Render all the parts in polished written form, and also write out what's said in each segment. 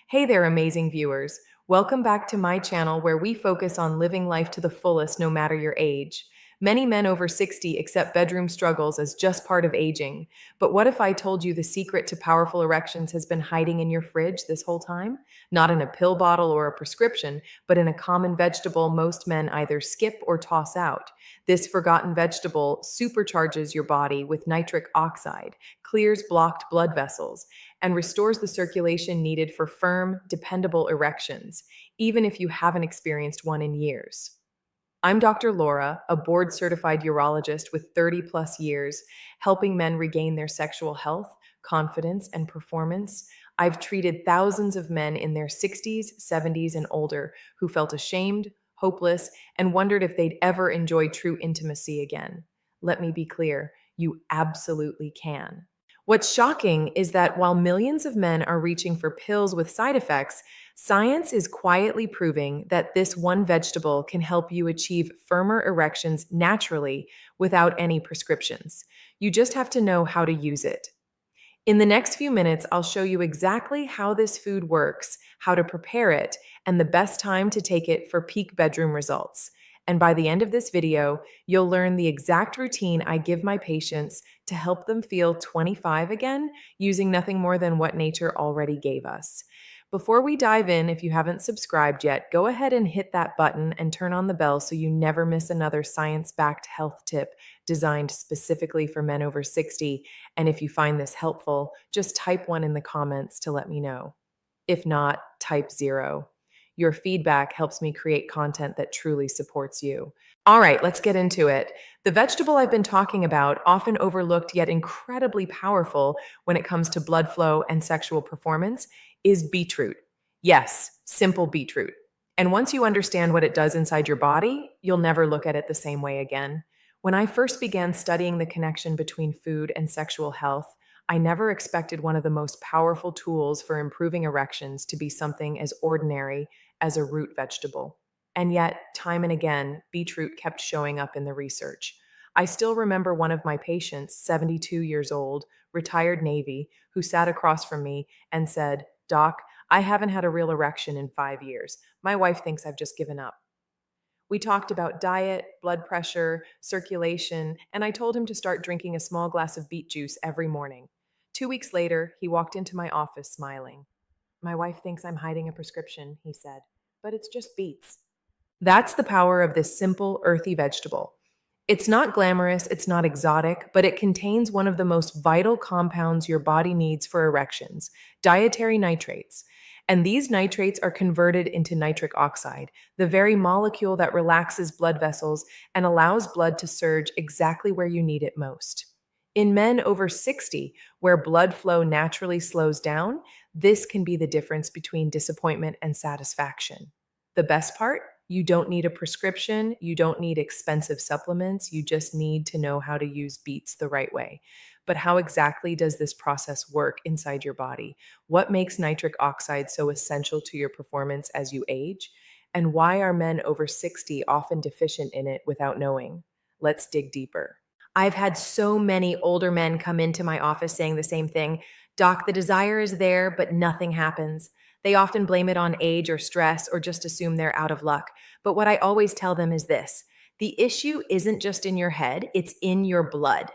Hey there, amazing viewers. Welcome back to my channel where we focus on living life to the fullest no matter your age. Many men over 60 accept bedroom struggles as just part of aging. But what if I told you the secret to powerful erections has been hiding in your fridge this whole time? Not in a pill bottle or a prescription, but in a common vegetable most men either skip or toss out. This forgotten vegetable supercharges your body with nitric oxide, clears blocked blood vessels, and restores the circulation needed for firm, dependable erections, even if you haven't experienced one in years. I'm Dr. Laura, a board certified urologist with 30 plus years, helping men regain their sexual health, confidence, and performance. I've treated thousands of men in their 60s, 70s, and older who felt ashamed, hopeless, and wondered if they'd ever enjoy true intimacy again. Let me be clear, you absolutely can. What's shocking is that while millions of men are reaching for pills with side effects, science is quietly proving that this one vegetable can help you achieve firmer erections naturally without any prescriptions. You just have to know how to use it. In the next few minutes, I'll show you exactly how this food works, how to prepare it, and the best time to take it for peak bedroom results. And by the end of this video, you'll learn the exact routine I give my patients to help them feel 25 again using nothing more than what nature already gave us. Before we dive in, if you haven't subscribed yet, go ahead and hit that button and turn on the bell so you never miss another science backed health tip designed specifically for men over 60. And if you find this helpful, just type one in the comments to let me know. If not, type zero. Your feedback helps me create content that truly supports you. All right, let's get into it. The vegetable I've been talking about, often overlooked yet incredibly powerful when it comes to blood flow and sexual performance, is beetroot. Yes, simple beetroot. And once you understand what it does inside your body, you'll never look at it the same way again. When I first began studying the connection between food and sexual health, I never expected one of the most powerful tools for improving erections to be something as ordinary as a root vegetable. And yet, time and again, beetroot kept showing up in the research. I still remember one of my patients, 72 years old, retired Navy, who sat across from me and said, "Doc, I haven't had a real erection in 5 years. My wife thinks I've just given up." We talked about diet, blood pressure, circulation, and I told him to start drinking a small glass of beet juice every morning. 2 weeks later, he walked into my office smiling. "My wife thinks I'm hiding a prescription," he said, "but it's just beets." That's the power of this simple, earthy vegetable. It's not glamorous, it's not exotic, but it contains one of the most vital compounds your body needs for erections, dietary nitrates. And these nitrates are converted into nitric oxide, the very molecule that relaxes blood vessels and allows blood to surge exactly where you need it most. In men over 60, where blood flow naturally slows down, this can be the difference between disappointment and satisfaction. The best part? You don't need a prescription. You don't need expensive supplements. You just need to know how to use beets the right way. But how exactly does this process work inside your body? What makes nitric oxide so essential to your performance as you age? And why are men over 60 often deficient in it without knowing? Let's dig deeper. I've had so many older men come into my office saying the same thing. "Doc, the desire is there, but nothing happens." They often blame it on age or stress or just assume they're out of luck. But what I always tell them is this: the issue isn't just in your head, it's in your blood.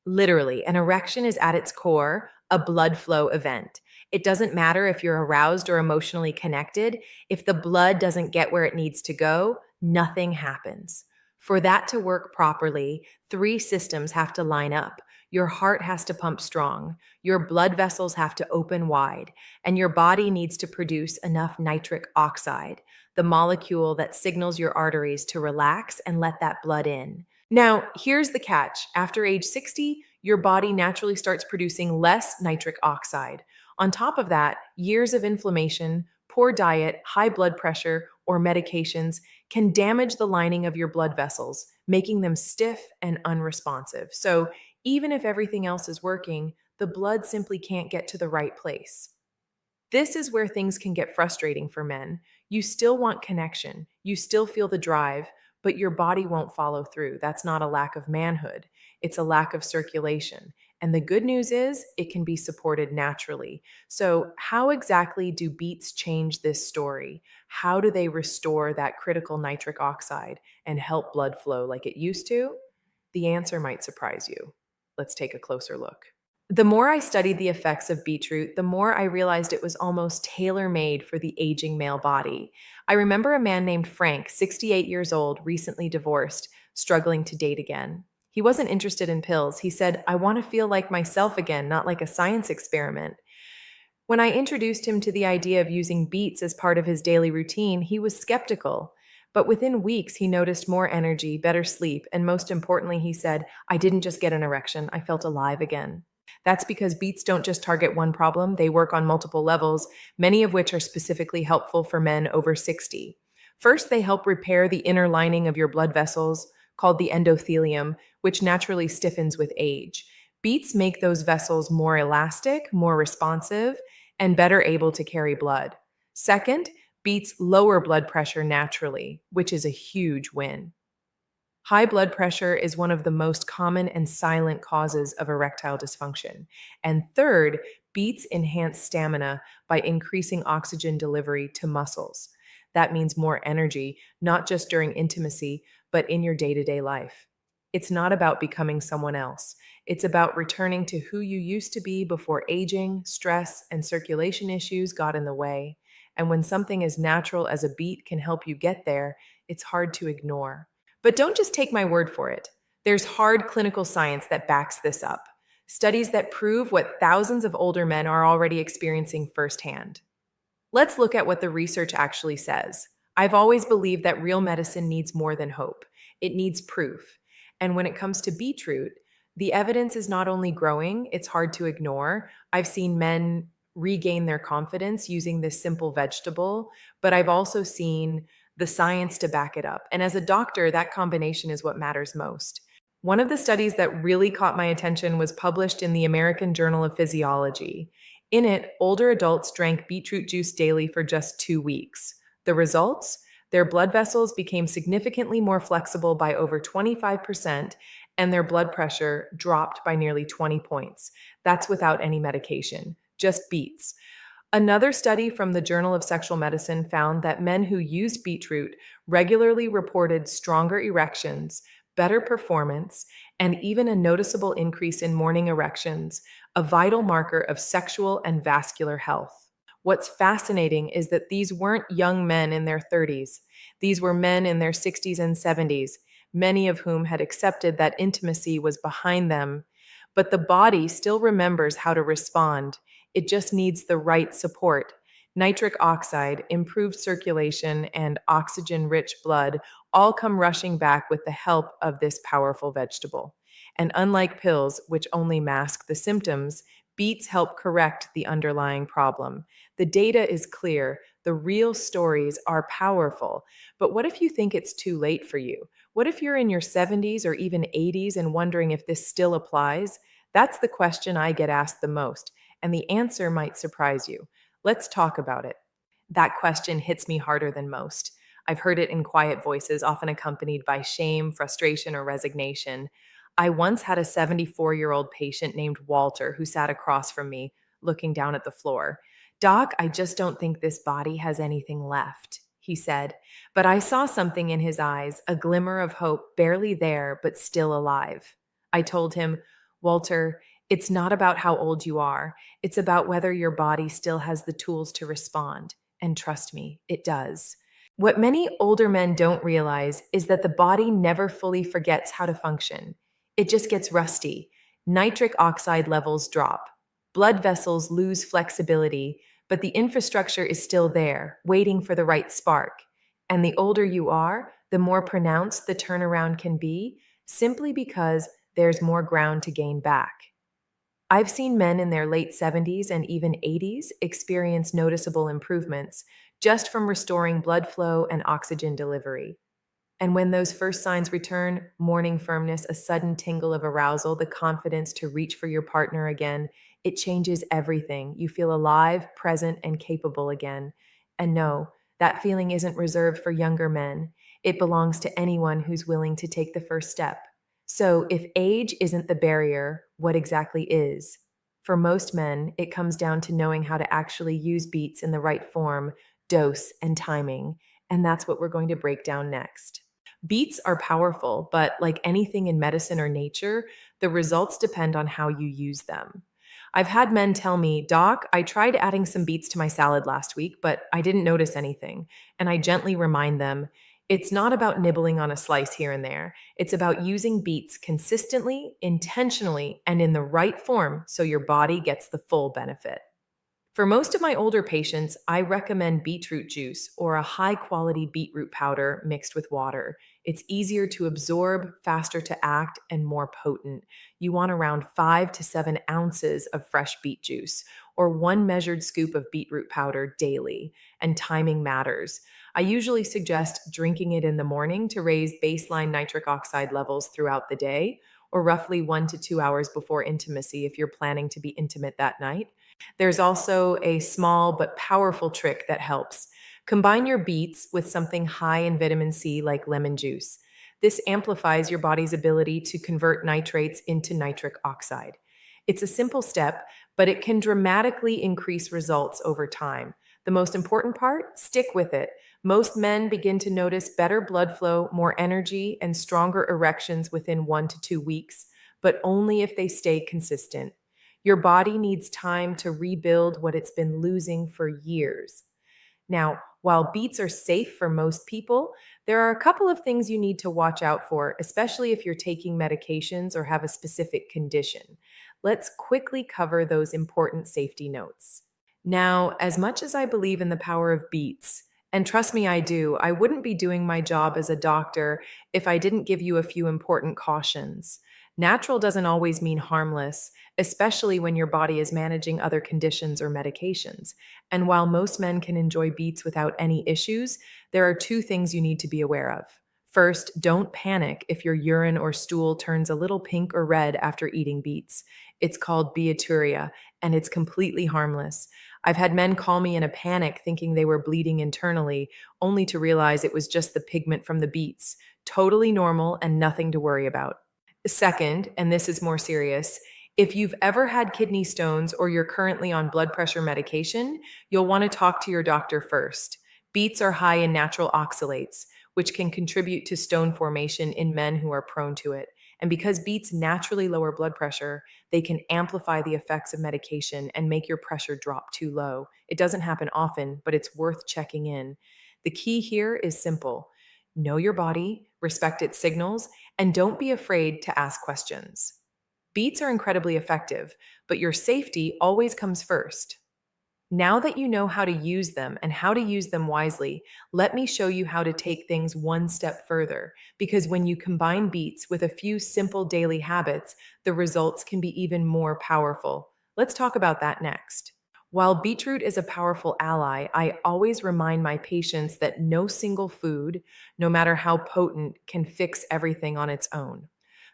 Literally, an erection is at its core a blood flow event. It doesn't matter if you're aroused or emotionally connected. If the blood doesn't get where it needs to go, nothing happens. For that to work properly, three systems have to line up. Your heart has to pump strong, your blood vessels have to open wide, and your body needs to produce enough nitric oxide, the molecule that signals your arteries to relax and let that blood in. Now, here's the catch. After age 60, your body naturally starts producing less nitric oxide. On top of that, years of inflammation, poor diet, high blood pressure, or medications can damage the lining of your blood vessels, making them stiff and unresponsive. So, even if everything else is working, the blood simply can't get to the right place. This is where things can get frustrating for men. You still want connection, you still feel the drive, but your body won't follow through. That's not a lack of manhood. it's a lack of circulation. And the good news is it can be supported naturally. So, how exactly do beets change this story? How do they restore that critical nitric oxide and help blood flow like it used to? The answer might surprise you. Let's take a closer look. The more I studied the effects of beetroot, the more I realized it was almost tailor made for the aging male body. I remember a man named Frank, 68 years old, recently divorced, struggling to date again. He wasn't interested in pills. He said, I want to feel like myself again, not like a science experiment. When I introduced him to the idea of using beets as part of his daily routine, he was skeptical. But within weeks, he noticed more energy, better sleep, and most importantly, he said, I didn't just get an erection, I felt alive again. That's because beets don't just target one problem, they work on multiple levels, many of which are specifically helpful for men over 60. First, they help repair the inner lining of your blood vessels, called the endothelium, which naturally stiffens with age. Beets make those vessels more elastic, more responsive, and better able to carry blood. Second, beets lower blood pressure naturally, which is a huge win. High blood pressure is one of the most common and silent causes of erectile dysfunction. And third, beets enhance stamina by increasing oxygen delivery to muscles. That means more energy, not just during intimacy, but in your day to day life. It's not about becoming someone else. It's about returning to who you used to be before aging, stress, and circulation issues got in the way. And when something as natural as a beet can help you get there, it's hard to ignore. But don't just take my word for it. There's hard clinical science that backs this up. Studies that prove what thousands of older men are already experiencing firsthand. Let's look at what the research actually says. I've always believed that real medicine needs more than hope, it needs proof. And when it comes to beetroot, the evidence is not only growing, it's hard to ignore. I've seen men regain their confidence using this simple vegetable, but I've also seen the science to back it up. And as a doctor, that combination is what matters most. One of the studies that really caught my attention was published in the American Journal of Physiology. In it, older adults drank beetroot juice daily for just 2 weeks. The results? Their blood vessels became significantly more flexible by over 25%, and their blood pressure dropped by nearly 20 points. That's without any medication, just beets. Another study from the Journal of Sexual Medicine found that men who used beetroot regularly reported stronger erections, better performance, and even a noticeable increase in morning erections, a vital marker of sexual and vascular health. What's fascinating is that these weren't young men in their 30s. These were men in their 60s and 70s, many of whom had accepted that intimacy was behind them. But the body still remembers how to respond. It just needs the right support. Nitric oxide, improved circulation, and oxygen rich blood all come rushing back with the help of this powerful vegetable. And unlike pills, which only mask the symptoms, beets help correct the underlying problem. The data is clear, the real stories are powerful. But what if you think it's too late for you? What if you're in your 70s or even 80s and wondering if this still applies? That's the question I get asked the most, and the answer might surprise you. Let's talk about it. That question hits me harder than most. I've heard it in quiet voices, often accompanied by shame, frustration, or resignation. I once had a 74-year-old patient named Walter who sat across from me, looking down at the floor. Doc, I just don't think this body has anything left, he said. But I saw something in his eyes, a glimmer of hope, barely there, but still alive. I told him, Walter, it's not about how old you are. It's about whether your body still has the tools to respond. And trust me, it does. What many older men don't realize is that the body never fully forgets how to function. It just gets rusty. Nitric oxide levels drop. Blood vessels lose flexibility, but the infrastructure is still there, waiting for the right spark. And the older you are, the more pronounced the turnaround can be, simply because there's more ground to gain back. I've seen men in their late 70s and even 80s experience noticeable improvements just from restoring blood flow and oxygen delivery. And when those first signs return, morning firmness, a sudden tingle of arousal, the confidence to reach for your partner again, it changes everything. You feel alive, present, and capable again. And no, that feeling isn't reserved for younger men. It belongs to anyone who's willing to take the first step. So, if age isn't the barrier, what exactly is? For most men, it comes down to knowing how to actually use beats in the right form, dose, and timing. And that's what we're going to break down next. Beats are powerful, but like anything in medicine or nature, the results depend on how you use them. I've had men tell me, Doc, I tried adding some beets to my salad last week, but I didn't notice anything. And I gently remind them, it's not about nibbling on a slice here and there. It's about using beets consistently, intentionally, and in the right form so your body gets the full benefit. For most of my older patients, I recommend beetroot juice or a high quality beetroot powder mixed with water. It's easier to absorb, faster to act, and more potent. You want around 5 to 7 ounces of fresh beet juice or one measured scoop of beetroot powder daily, and timing matters. I usually suggest drinking it in the morning to raise baseline nitric oxide levels throughout the day, or roughly 1 to 2 hours before intimacy if you're planning to be intimate that night. There's also a small but powerful trick that helps. Combine your beets with something high in vitamin C like lemon juice. This amplifies your body's ability to convert nitrates into nitric oxide. It's a simple step, but it can dramatically increase results over time. The most important part, stick with it. Most men begin to notice better blood flow, more energy, and stronger erections within 1 to 2 weeks, but only if they stay consistent. Your body needs time to rebuild what it's been losing for years. Now, while beets are safe for most people, there are a couple of things you need to watch out for, especially if you're taking medications or have a specific condition. Let's quickly cover those important safety notes. Now, as much as I believe in the power of beets, and trust me, I do, I wouldn't be doing my job as a doctor if I didn't give you a few important cautions. Natural doesn't always mean harmless, especially when your body is managing other conditions or medications. And while most men can enjoy beets without any issues, there are two things you need to be aware of. First, don't panic if your urine or stool turns a little pink or red after eating beets. It's called beaturia, and it's completely harmless. I've had men call me in a panic thinking they were bleeding internally, only to realize it was just the pigment from the beets. Totally normal and nothing to worry about. Second, and this is more serious, if you've ever had kidney stones or you're currently on blood pressure medication, you'll want to talk to your doctor first. Beets are high in natural oxalates, which can contribute to stone formation in men who are prone to it. And because beets naturally lower blood pressure, they can amplify the effects of medication and make your pressure drop too low. It doesn't happen often, but it's worth checking in. The key here is simple: know your body, respect its signals, and don't be afraid to ask questions. Beats are incredibly effective, but your safety always comes first. Now that you know how to use them and how to use them wisely, let me show you how to take things one step further. Because when you combine beats with a few simple daily habits, the results can be even more powerful. Let's talk about that next. While beetroot is a powerful ally, I always remind my patients that no single food, no matter how potent, can fix everything on its own.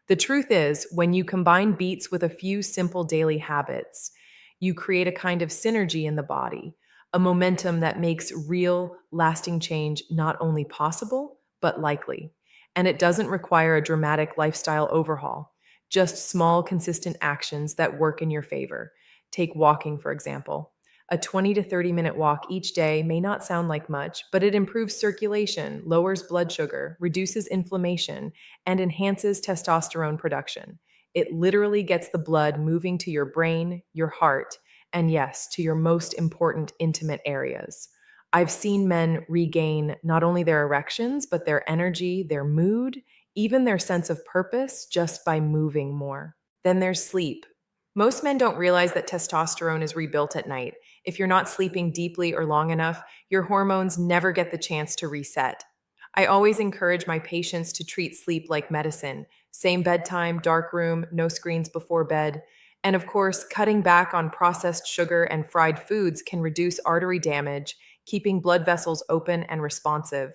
The truth is, when you combine beets with a few simple daily habits, you create a kind of synergy in the body, a momentum that makes real, lasting change not only possible, but likely. And it doesn't require a dramatic lifestyle overhaul, just small, consistent actions that work in your favor. Take walking, for example. A 20 to 30-minute walk each day may not sound like much, but it improves circulation, lowers blood sugar, reduces inflammation, and enhances testosterone production. It literally gets the blood moving to your brain, your heart, and yes, to your most important intimate areas. I've seen men regain not only their erections, but their energy, their mood, even their sense of purpose just by moving more. Then there's sleep. Most men don't realize that testosterone is rebuilt at night. If you're not sleeping deeply or long enough, your hormones never get the chance to reset. I always encourage my patients to treat sleep like medicine. Same bedtime, dark room, no screens before bed. And of course, cutting back on processed sugar and fried foods can reduce artery damage, keeping blood vessels open and responsive.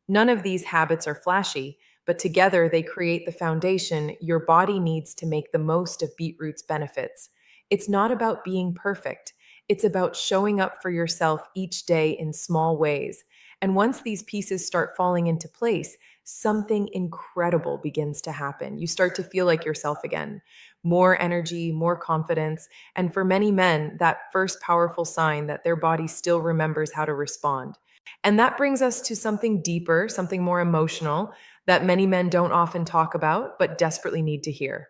None of these habits are flashy, but together they create the foundation your body needs to make the most of beetroot's benefits. It's not about being perfect, it's about showing up for yourself each day in small ways. And once these pieces start falling into place, something incredible begins to happen. You start to feel like yourself again. More energy, more confidence. And for many men, that first powerful sign that their body still remembers how to respond. And that brings us to something deeper, something more emotional that many men don't often talk about, but desperately need to hear.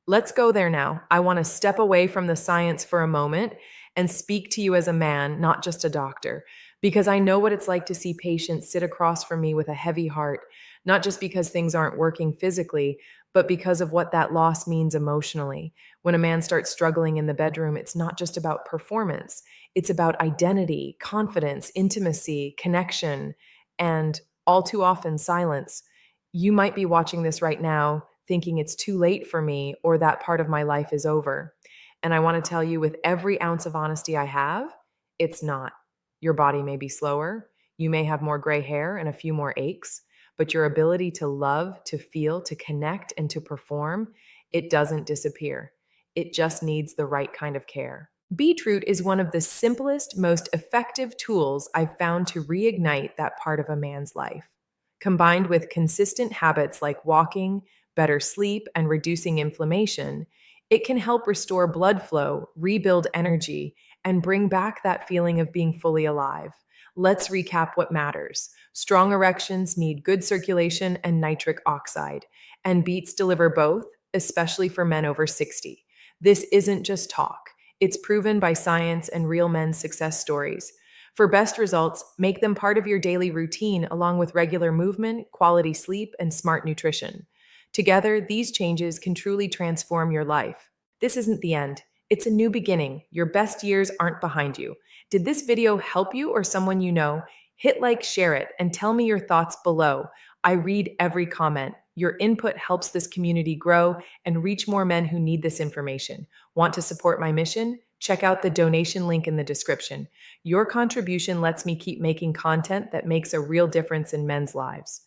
Let's go there now. I want to step away from the science for a moment and speak to you as a man, not just a doctor, because I know what it's like to see patients sit across from me with a heavy heart, not just because things aren't working physically, but because of what that loss means emotionally. When a man starts struggling in the bedroom, it's not just about performance, it's about identity, confidence, intimacy, connection, and all too often silence. You might be watching this right now thinking it's too late for me or that part of my life is over. And I want to tell you with every ounce of honesty I have, it's not. Your body may be slower, you may have more gray hair and a few more aches, but your ability to love, to feel, to connect, and to perform, it doesn't disappear. It just needs the right kind of care. Beetroot is one of the simplest, most effective tools I've found to reignite that part of a man's life. Combined with consistent habits like walking, better sleep, and reducing inflammation, it can help restore blood flow, rebuild energy, and bring back that feeling of being fully alive. Let's recap what matters. Strong erections need good circulation and nitric oxide, and beets deliver both, especially for men over 60. This isn't just talk, it's proven by science and real men's success stories. For best results, make them part of your daily routine along with regular movement, quality sleep, and smart nutrition. Together, these changes can truly transform your life. This isn't the end. It's a new beginning. Your best years aren't behind you. Did this video help you or someone you know? Hit like, share it, and tell me your thoughts below. I read every comment. Your input helps this community grow and reach more men who need this information. Want to support my mission? Check out the donation link in the description. Your contribution lets me keep making content that makes a real difference in men's lives.